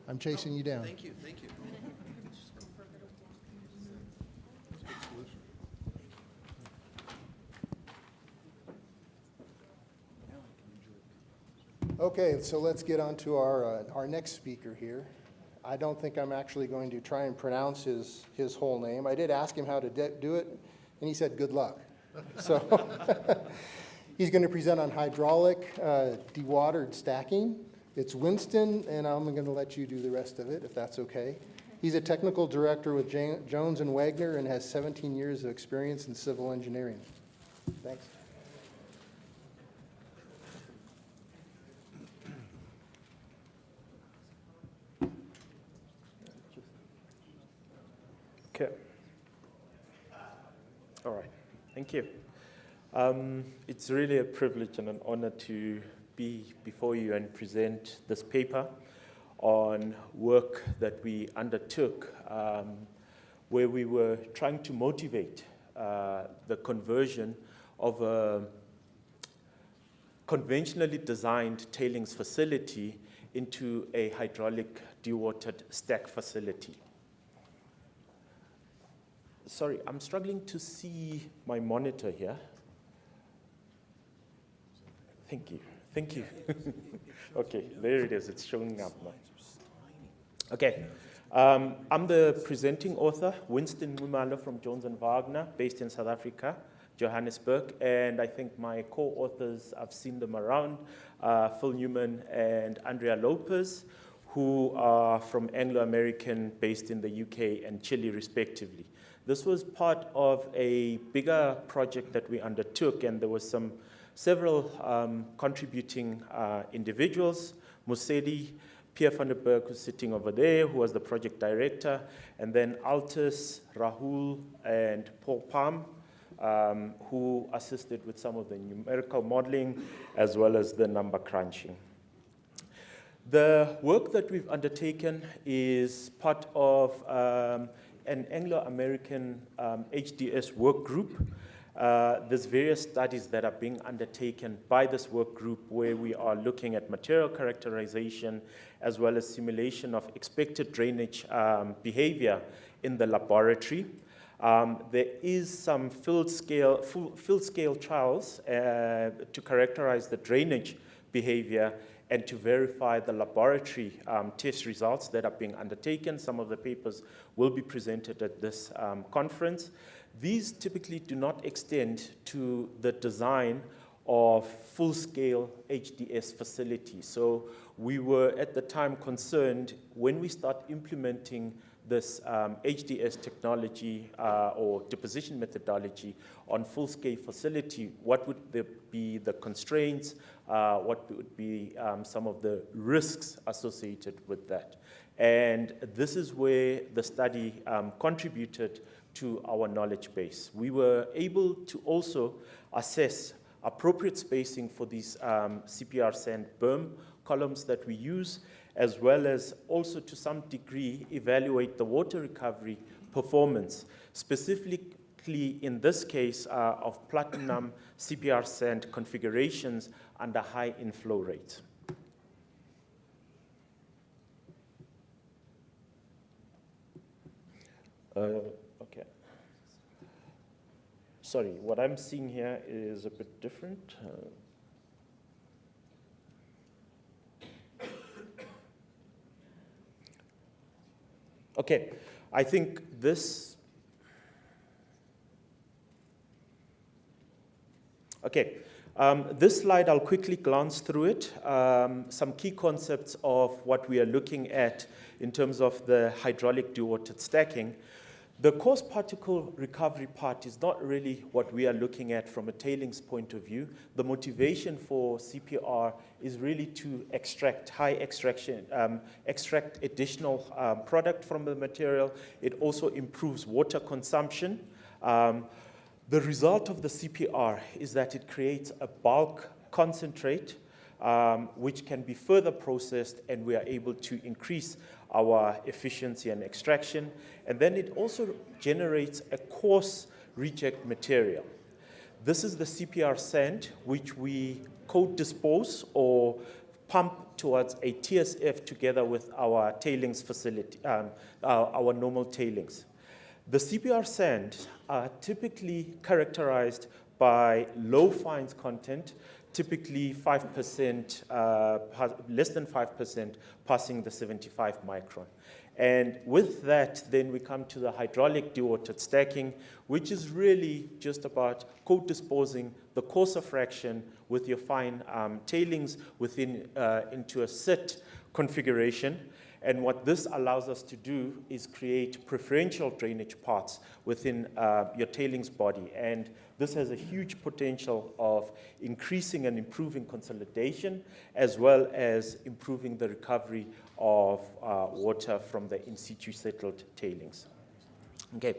I'm chasing you down. Thank you, thank you. Okay, so let's get on to our next speaker here. I don't think I'm actually going to try and pronounce his whole name. I did ask him how to do it, and he said, good luck. So he's going to present on hydraulic dewatered stacking. It's Winston, and I'm going to let you do the rest of it, if that's okay. He's a technical director with Jones & Wagner and has 17 years of experience in civil engineering. Thanks. Okay. All right. Thank you. It's really a privilege and an honor to be before you and present this paper on work that we undertook where we were trying to motivate the conversion of a conventionally designed tailings facility into a hydraulic dewatered stack facility. Sorry, I'm struggling to see my monitor here. Thank you. Thank you. Okay, there it is. It's showing up now. Okay. I'm the presenting author, Winston Mumalo from Jones & Wagner, based in South Africa, Johannesburg. And I think my co-authors, I've seen them around, Phil Newman and Andrea Lopez, who are from Anglo-American, based in the UK and Chile, respectively. This was part of a bigger project that we undertook, and there was several contributing individuals. Musedi, Pierre van der Berg, who's sitting over there, who was the project director, and then Altus, Rahul, and Paul Palm, who assisted with some of the numerical modeling as well as the number crunching. The work that we've undertaken is part of an Anglo-American HDS work group. There's various studies that are being undertaken by this work group where we are looking at material characterization as well as simulation of expected drainage behavior in the laboratory. There is some field scale trials to characterize the drainage behavior and to verify the laboratory test results that are being undertaken. Some of the papers will be presented at this conference. These typically do not extend to the design of full-scale HDS facilities. So we were at the time concerned when we start implementing this HDS technology or deposition methodology on full-scale facility, what would be the constraints, what would be some of the risks associated with that. And this is where the study contributed to our knowledge base. We were able to also assess appropriate spacing for these CPR sand berm columns that we use, as well as also to some degree evaluate the water recovery performance, specifically in this case of platinum CPR sand configurations under high inflow rates. Okay. Sorry, what I'm seeing here is a bit different. Okay, I think this, okay, this slide, I'll quickly glance through it. Some key concepts of what we are looking at in terms of the hydraulic dewatered stacking. The coarse particle recovery part is not really what we are looking at from a tailings point of view. The motivation for CPR is really to extract extract additional product from the material. It also improves water consumption. The result of the CPR is that it creates a bulk concentrate which can be further processed, and we are able to increase our efficiency and extraction. And then it also generates a coarse reject material. This is the CPR sand, which we cold dispose or pump towards a TSF together with our tailings facility, our normal tailings. The CPR sands are typically characterized by low fines content, typically 5%, less than 5%, passing the 75 micron. And with that, then we come to the hydraulic dewatered stacking, which is really just about co-disposing the coarser fraction with your fine tailings within into a set configuration. And what this allows us to do is create preferential drainage paths within your tailings body. And this has a huge potential of increasing and improving consolidation, as well as improving the recovery of water from the in situ settled tailings. Okay,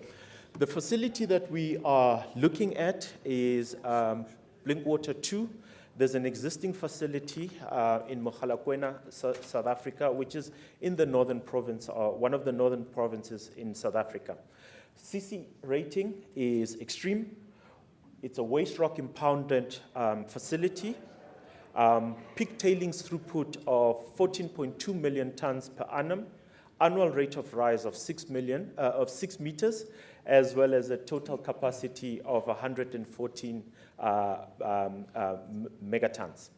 the facility that we are looking at is Blinkwater 2. There's an existing facility in Mogalakwena, South Africa, which is in the northern province, one of the northern provinces in South Africa. CC rating is extreme. It's a waste rock impounded facility. Peak tailings throughput of 14.2 million tons per annum, annual rate of rise of 6 meters, as well as a total capacity of 114 megatons.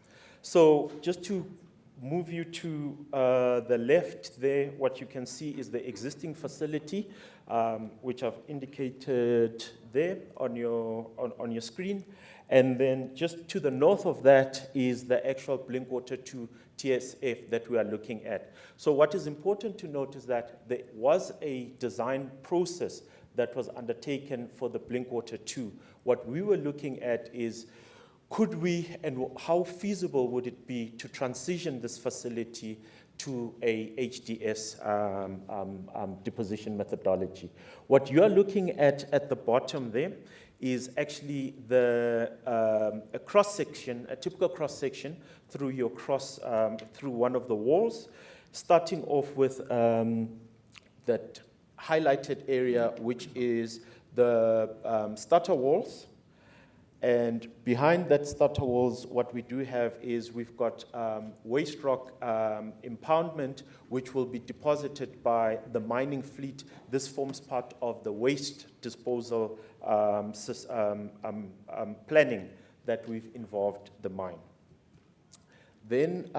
So just to move you to the left there, what you can see is the existing facility, which I've indicated there on your screen. And then just to the north of that is the actual Blinkwater 2 TSF that we are looking at. So what is important to note is that there was a design process that was undertaken for the Blinkwater 2. What we were looking at is, could we and how feasible would it be to transition this facility to a HDS deposition methodology? What you are looking at the bottom there is actually the a cross-section, a typical cross-section through your through one of the walls, starting off with that highlighted area, which is the starter walls. And behind that starter walls, what we do have is we've got waste rock impoundment, which will be deposited by the mining fleet. This forms part of the waste disposal planning that we've involved the mine. Then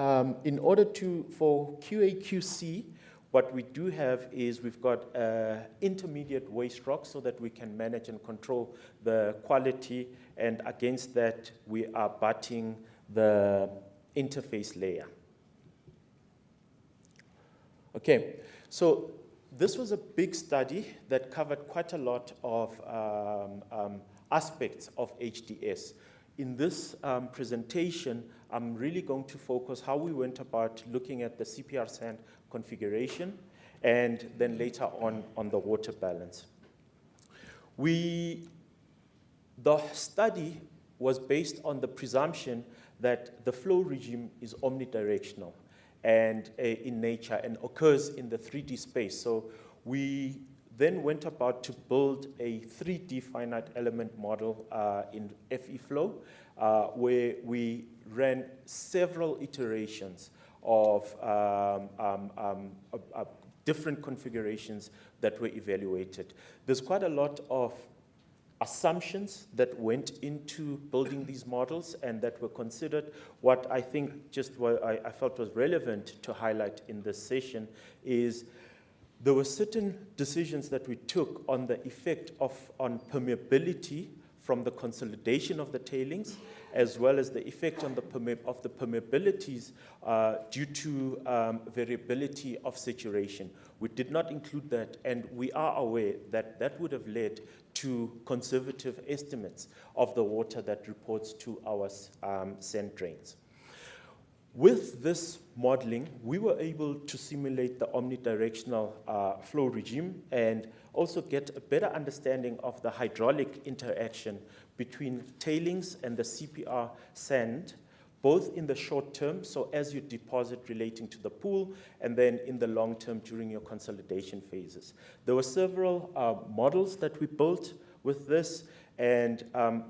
in order for QA/QC, what we do have is we've got intermediate waste rock so that we can manage and control the quality, and against that we are butting the interface layer. Okay, so this was a big study that covered quite a lot of aspects of HDS. In this presentation, I'm really going to focus how we went about looking at the CPR sand configuration, and then later on the water balance. The study was based on the presumption that the flow regime is omnidirectional and in nature and occurs in the 3D space. So we then went about to build a 3D finite element model in FE flow, where we ran several iterations of different configurations that were evaluated. There's quite a lot of assumptions that went into building these models and that were considered. What I think just what I felt was relevant to highlight in this session is there were certain decisions that we took on the effect on permeability from the consolidation of the tailings, as well as the effect on the permeabilities due to variability of saturation. We did not include that, and we are aware that that would have led to conservative estimates of the water that reports to our sand drains. With this modeling, we were able to simulate the omnidirectional flow regime and also get a better understanding of the hydraulic interaction between tailings and the CPR sand, both in the short term, so as you deposit relating to the pool, and then in the long term during your consolidation phases. There were several models that we built with this, And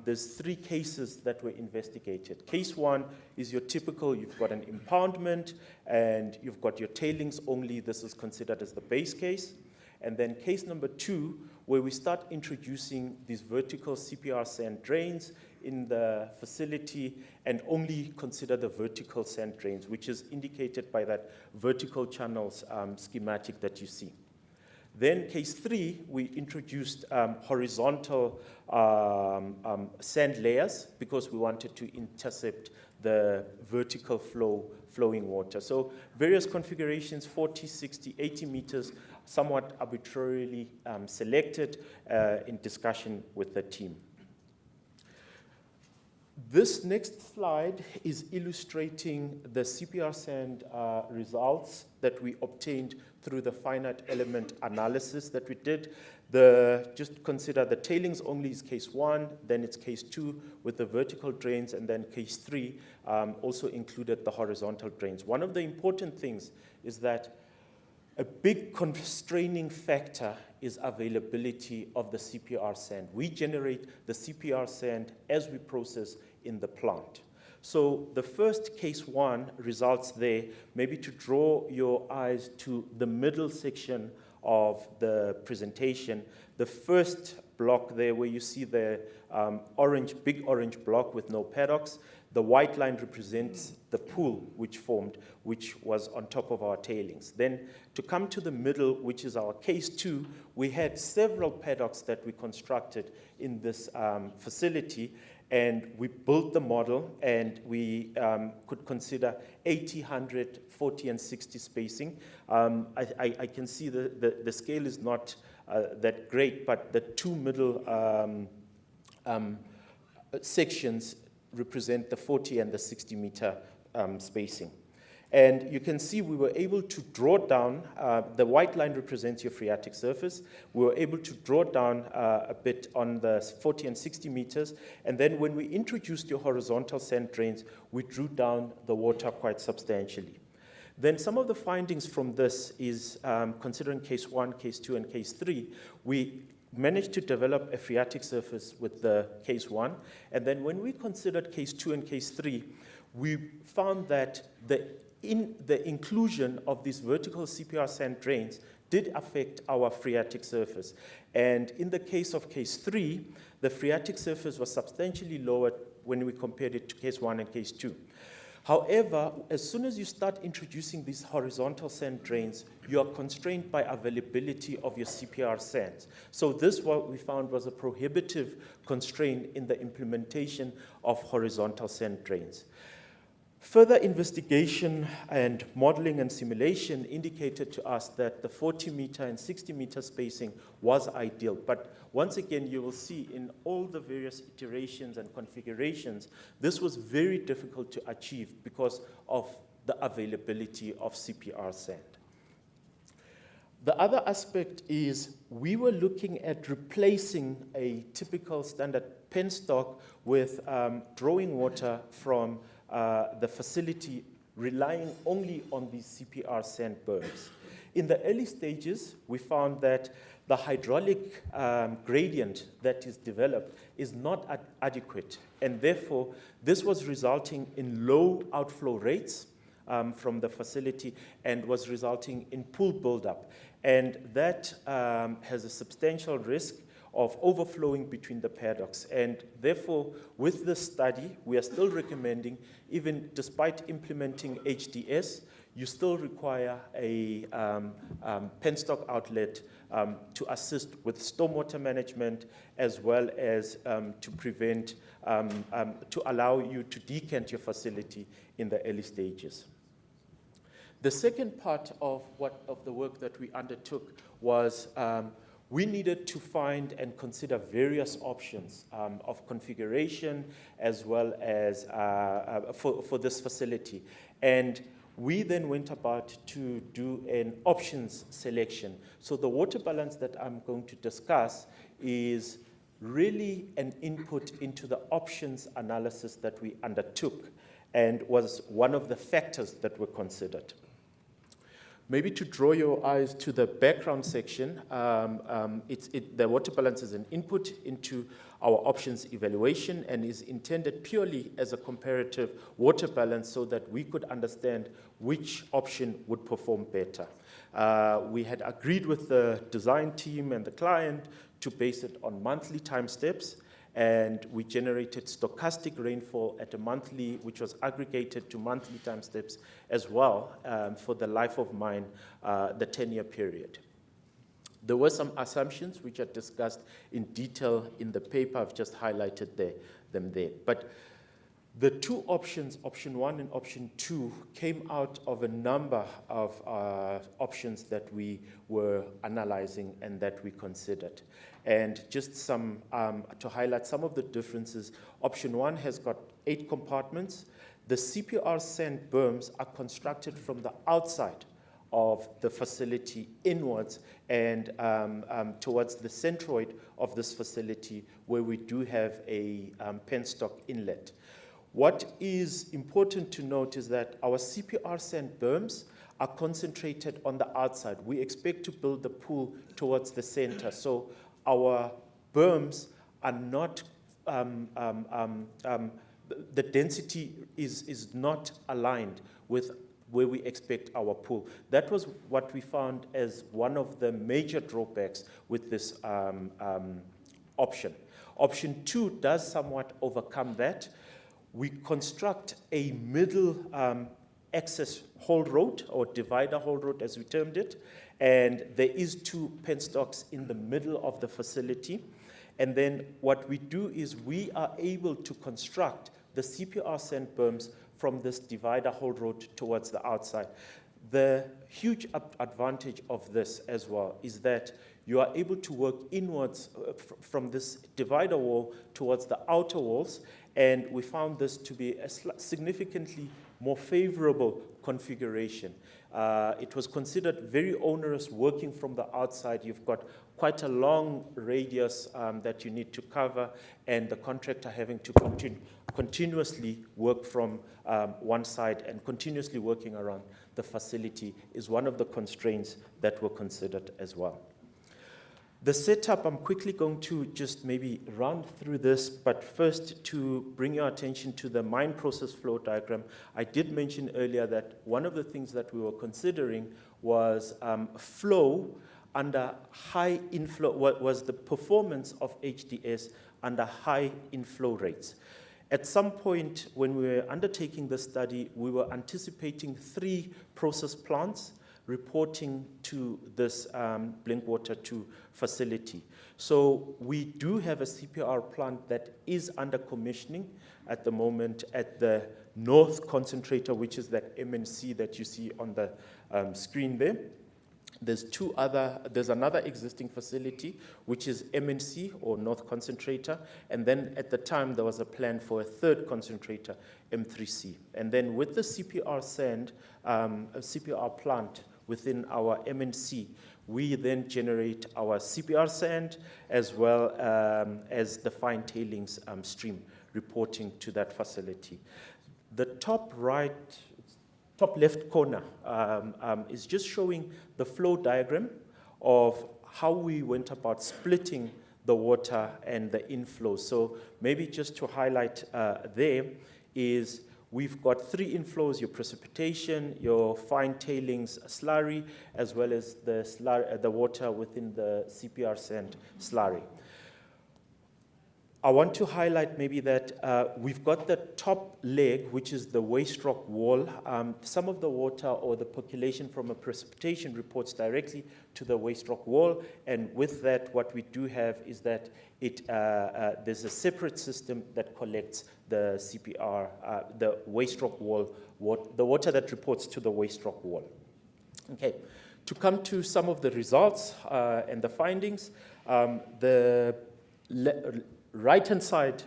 there's 3 cases that were investigated. Case 1 is your typical, you've got an impoundment, and you've got your tailings only. This is considered as the base case. And then case number 2, where we start introducing these vertical CPR sand drains in the facility and only consider the vertical sand drains, which is indicated by that vertical channels schematic that you see. Then case 3, we introduced horizontal sand layers because we wanted to intercept the vertical flowing water. So various configurations, 40, 60, 80 meters, somewhat arbitrarily selected in discussion with the team. This next slide is illustrating the CPR sand results that we obtained through the finite element analysis that we did. Just consider the tailings only is case 1, then it's case 2 with the vertical drains, and then case 3 also included the horizontal drains. One of the important things is that a big constraining factor is availability of the CPR sand. We generate the CPR sand as we process in the plant. So the first case 1 results there, maybe to draw your eyes to the middle section of the presentation. The first block there where you see the big orange block with no paddocks, the white line represents the pool which formed, which was on top of our tailings. Then to come to the middle, which is our case 2, we had several paddocks that we constructed in this facility, and we built the model, and we could consider 80, 100, 40, and 60 spacing. I can see the scale is not that great, but the 2 middle sections represent the 40 and the 60 meter spacing. And you can see we were able to draw down, the white line represents your phreatic surface. We were able to draw down a bit on the 40 and 60 meters. And then when we introduced your horizontal sand drains, we drew down the water quite substantially. Then some of the findings from this is, considering case 1, case 2, and case 3, we managed to develop a phreatic surface with the case 1. And then when we considered case 2 and case 3, we found that the inclusion of these vertical CPR sand drains did affect our phreatic surface. And in the case of case 3, the phreatic surface was substantially lower when we compared it to case 1 and case 2. However, as soon as you start introducing these horizontal sand drains, you are constrained by availability of your CPR sands. So this, what we found, was a prohibitive constraint in the implementation of horizontal sand drains. Further investigation and modeling and simulation indicated to us that the 40-meter and 60-meter spacing was ideal. But once again, you will see in all the various iterations and configurations, this was very difficult to achieve because of the availability of CPR sand. The other aspect is we were looking at replacing a typical standard penstock with drawing water from the facility, relying only on these CPR sand berms. In the early stages, we found that the hydraulic gradient that is developed is not adequate, and therefore this was resulting in low outflow rates from the facility and was resulting in pool buildup. And that has a substantial risk of overflowing between the paddocks. And therefore, with this study, we are still recommending, even despite implementing HDS, you still require a penstock outlet to assist with stormwater management, as well as to prevent, to allow you to decant your facility in the early stages. The second part of the work that we undertook was we needed to find and consider various options of configuration as well as for this facility. And we then went about to do an options selection. So the water balance that I'm going to discuss is really an input into the options analysis that we undertook and was one of the factors that were considered. Maybe to draw your eyes to the background section, the water balance is an input into our options evaluation and is intended purely as a comparative water balance so that we could understand which option would perform better. We had agreed with the design team and the client to base it on monthly time steps, and we generated stochastic rainfall at a monthly, which was aggregated to monthly time steps as well for the life of mine, the 10-year period. There were some assumptions which are discussed in detail in the paper. I've just highlighted them there. But the two options, option 1 and option 2, came out of a number of options that we were analyzing and that we considered. And just some, to highlight some of the differences, option 1 has got 8 compartments. The CPR sand berms are constructed from the outside of the facility inwards and towards the centroid of this facility where we do have a penstock inlet. What is important to note is that our CPR sand berms are concentrated on the outside. We expect to build the pool towards the center. So our berms are not, the density is not aligned with where we expect our pool. That was what we found as one of the major drawbacks with this option. Option 2 does somewhat overcome that. We construct a middle access hold road, or divider hold road as we termed it, and there is 2 penstocks in the middle of the facility. And then what we do is we are able to construct the CPR sand berms from this divider hold road towards the outside. The huge advantage of this as well is that you are able to work inwards from this divider wall towards the outer walls, and we found this to be a significantly more favorable configuration. It was considered very onerous working from the outside. You've got quite a long radius that you need to cover, and the contractor having to continuously work from one side and continuously working around the facility is one of the constraints that were considered as well. The setup, I'm quickly going to just maybe run through this, but first to bring your attention to the mine process flow diagram. I did mention earlier that one of the things that we were considering was flow under high inflow, what was the performance of HDS under high inflow rates. At some point when we were undertaking the study, we were anticipating 3 process plants reporting to this Blinkwater 2 facility. So we do have a CPR plant that is under commissioning at the moment at the north concentrator, which is that MNC that you see on the screen there. There's another existing facility, which is MNC, or North Concentrator, and then at the time there was a plan for a 3rd concentrator, M3C. And then with the CPR sand, CPR plant within our MNC, we then generate our CPR sand as well as the fine tailings stream reporting to that facility. The top left corner is just showing the flow diagram of how we went about splitting the water and the inflow. So maybe just to highlight there is we've got 3 inflows: your precipitation, your fine tailings slurry, as well as the water within the CPR sand slurry. I want to highlight maybe that we've got the top leg, which is the waste rock wall. Some of the water or the percolation from a precipitation reports directly to the waste rock wall, and with that, what we do have is that there's a separate system that collects the CPR, the waste rock wall, the water that reports to the waste rock wall. Okay, to come to some of the results and the findings, the right-hand side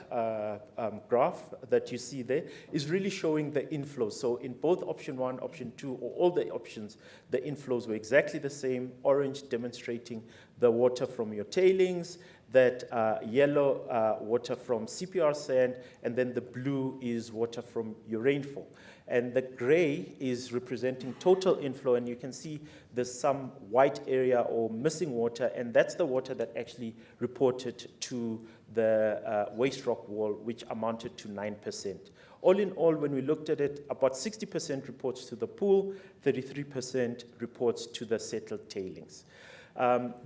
graph that you see there is really showing the inflows. So in both option 1, option 2, or all the options, the inflows were exactly the same. Orange demonstrating the water from your tailings, that yellow water from CPR sand, and then the blue is water from your rainfall. And the gray is representing total inflow, and you can see there's some white area or missing water, and that's the water that actually reported to the waste rock wall, which amounted to 9%. All in all, when we looked at it, about 60% reports to the pool, 33% reports to the settled tailings.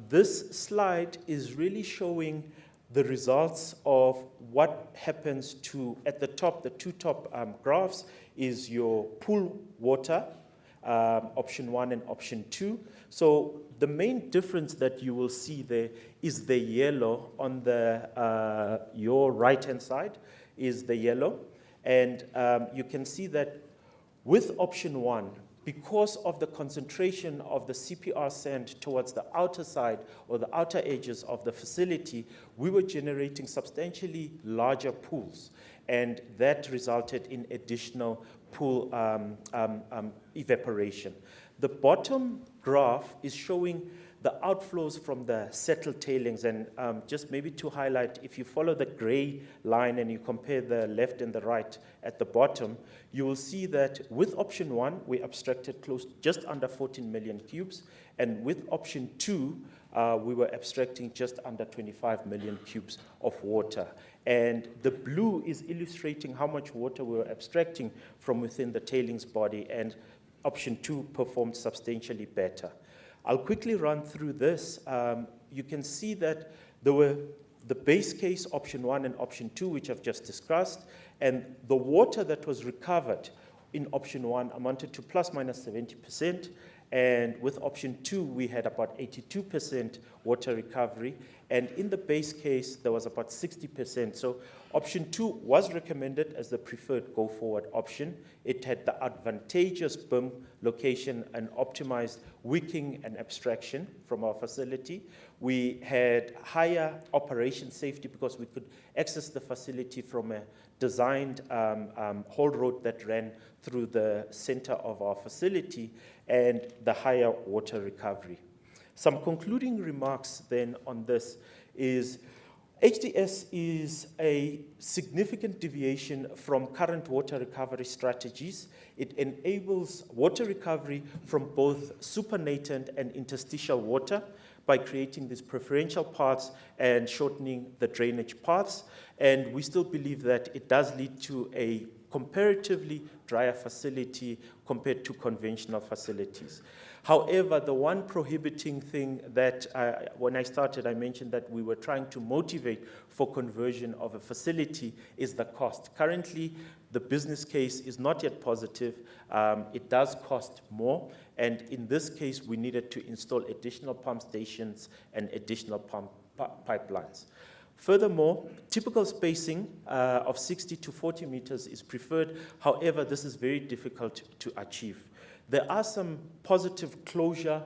This slide is really showing the results of what happens to, at the top, the two top graphs is your pool water, option 1 and option 2. So the main difference that you will see there is the yellow on the your right-hand side is the yellow. And you can see that with option 1, because of the concentration of the CPR sand towards the outer side or the outer edges of the facility, we were generating substantially larger pools. And that resulted in additional pool evaporation. The bottom graph is showing the outflows from the settled tailings. And just maybe to highlight, if you follow the gray line and you compare the left and the right at the bottom, you will see that with option 1, we abstracted just under 14 million cubes. And with option 2, we were abstracting just under 25 million cubes of water. And the blue is illustrating how much water we were abstracting from within the tailings body. And option 2 performed substantially better. I'll quickly run through this. You can see that there were the base case, option 1 and option 2, which I've just discussed, and the water that was recovered in option 1 amounted to plus minus 70%, and with option 2, we had about 82% water recovery, and in the base case, there was about 60%. So option 2 was recommended as the preferred go-forward option. It had the advantageous BIM location and optimized wicking and abstraction from our facility. We had higher operation safety because we could access the facility from a designed haul road that ran through the center of our facility, and the higher water recovery. Some concluding remarks then on this is HDS is a significant deviation from current water recovery strategies. It enables water recovery from both supernatant and interstitial water by creating these preferential paths and shortening the drainage paths. And we still believe that it does lead to a comparatively drier facility compared to conventional facilities. However, the one prohibiting thing that when I started, I mentioned that we were trying to motivate for conversion of a facility is the cost. Currently, the business case is not yet positive. It does cost more. And in this case, we needed to install additional pump stations and additional pipelines. Furthermore, typical spacing of 60 to 40 meters is preferred. However, this is very difficult to achieve. There are some positive closure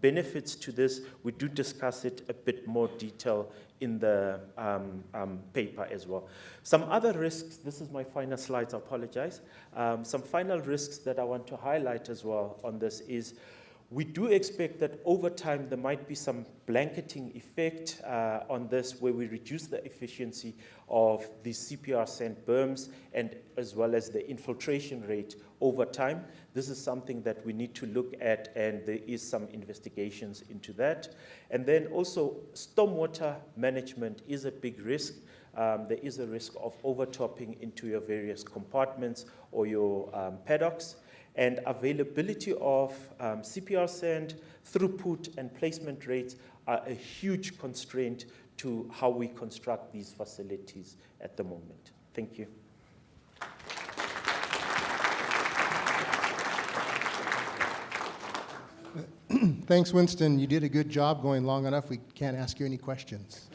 benefits to this. We do discuss it a bit more detail in the paper as well. Some other risks, this is my final slides, I apologize. Some final risks that I want to highlight as well on this is we do expect that over time there might be some blanketing effect on this where we reduce the efficiency of the CPR sand berms and as well as the infiltration rate over time. This is something that we need to look at, and there is some investigations into that. And then also stormwater management is a big risk. There is a risk of overtopping into your various compartments or your paddocks. And availability of CPR sand, throughput, and placement rates are a huge constraint to how we construct these facilities at the moment. Thank you. Thanks, Winston. You did a good job going long enough. We can't ask you any questions.